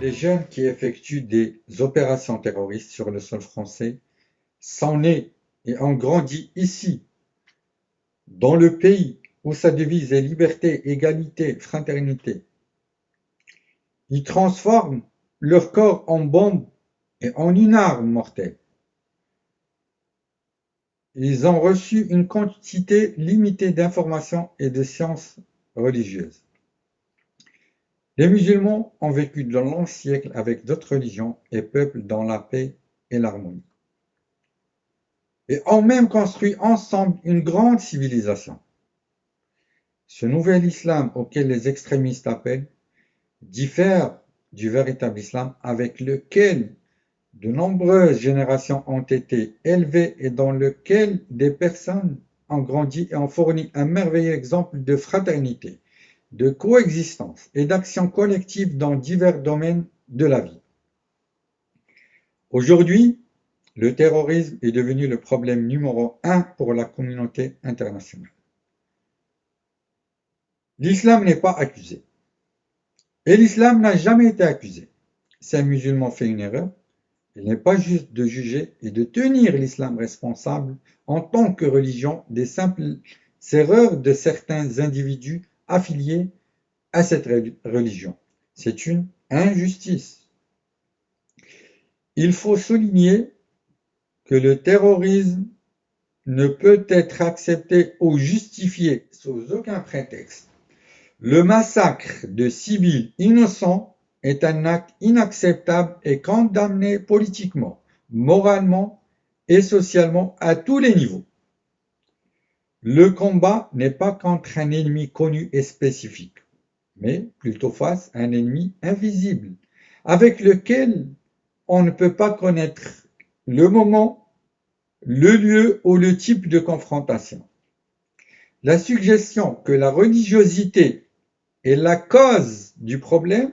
Les jeunes qui effectuent des opérations terroristes sur le sol français sont nés et ont grandi ici, dans le pays où sa devise est liberté, égalité, fraternité. Ils transforment leur corps en bombe et en une arme mortelle. Ils ont reçu une quantité limitée d'informations et de sciences religieuses. Les musulmans ont vécu de longs siècles avec d'autres religions et peuples dans la paix et l'harmonie. Et ont même construit ensemble une grande civilisation. Ce nouvel islam auquel les extrémistes appellent diffère du véritable islam avec lequel de nombreuses générations ont été élevées et dans lequel des personnes ont grandi et ont fourni un merveilleux exemple de fraternité, de coexistence et d'action collective dans divers domaines de la vie. Aujourd'hui, le terrorisme est devenu le problème numéro 1 pour la communauté internationale. L'islam n'est pas accusé. Et l'islam n'a jamais été accusé. Si un musulman fait une erreur, il n'est pas juste de juger et de tenir l'islam responsable en tant que religion des simples erreurs de certains individus affiliés à cette religion. C'est une injustice. Il faut souligner que le terrorisme ne peut être accepté ou justifié sous aucun prétexte. Le massacre de civils innocents est un acte inacceptable et condamné politiquement, moralement et socialement à tous les niveaux. Le combat n'est pas contre un ennemi connu et spécifique, mais plutôt face à un ennemi invisible, avec lequel on ne peut pas connaître le moment, le lieu ou le type de confrontation. La suggestion que la religiosité est la cause du problème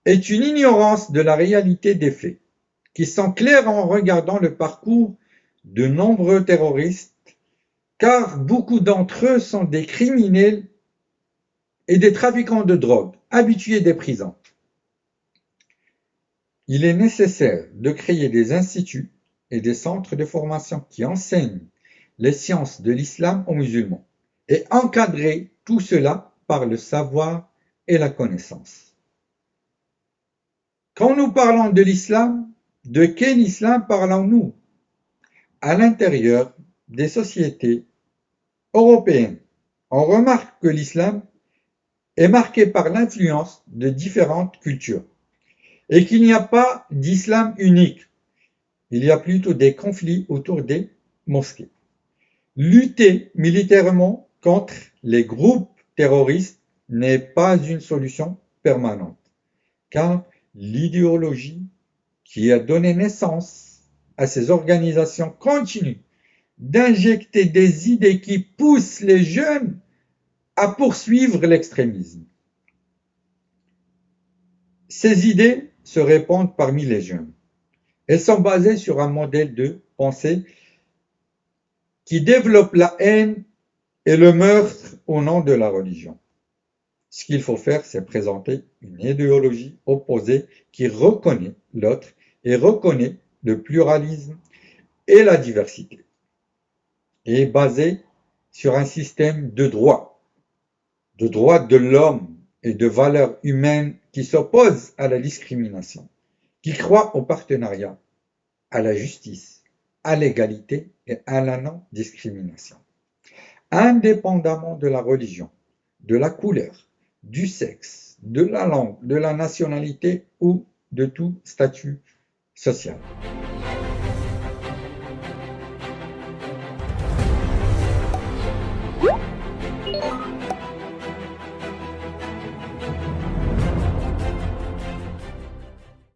est une ignorance de la réalité des faits, qui sont clairs en regardant le parcours de nombreux terroristes, car beaucoup d'entre eux sont des criminels et des trafiquants de drogue, habitués des prisons. Il est nécessaire de créer des instituts et des centres de formation qui enseignent les sciences de l'islam aux musulmans et encadrer tout cela par le savoir et la connaissance. Quand nous parlons de l'islam, de quel islam parlons-nous? À l'intérieur des sociétés européennes, on remarque que l'islam est marqué par l'influence de différentes cultures et qu'il n'y a pas d'islam unique. Il y a plutôt des conflits autour des mosquées. Lutter militairement contre les groupes terroristes n'est pas une solution permanente, car l'idéologie qui a donné naissance à ces organisations continue d'injecter des idées qui poussent les jeunes à poursuivre l'extrémisme. Ces idées se répandent parmi les jeunes. Elles sont basées sur un modèle de pensée qui développe la haine et le meurtre au nom de la religion. Ce qu'il faut faire, c'est présenter une idéologie opposée qui reconnaît l'autre et reconnaît le pluralisme et la diversité, et est basée sur un système de droits de l'homme et de valeurs humaines qui s'opposent à la discrimination, qui croit au partenariat, à la justice, à l'égalité et à la non-discrimination. Indépendamment de la religion, de la couleur, du sexe, de la langue, de la nationalité ou de tout statut social.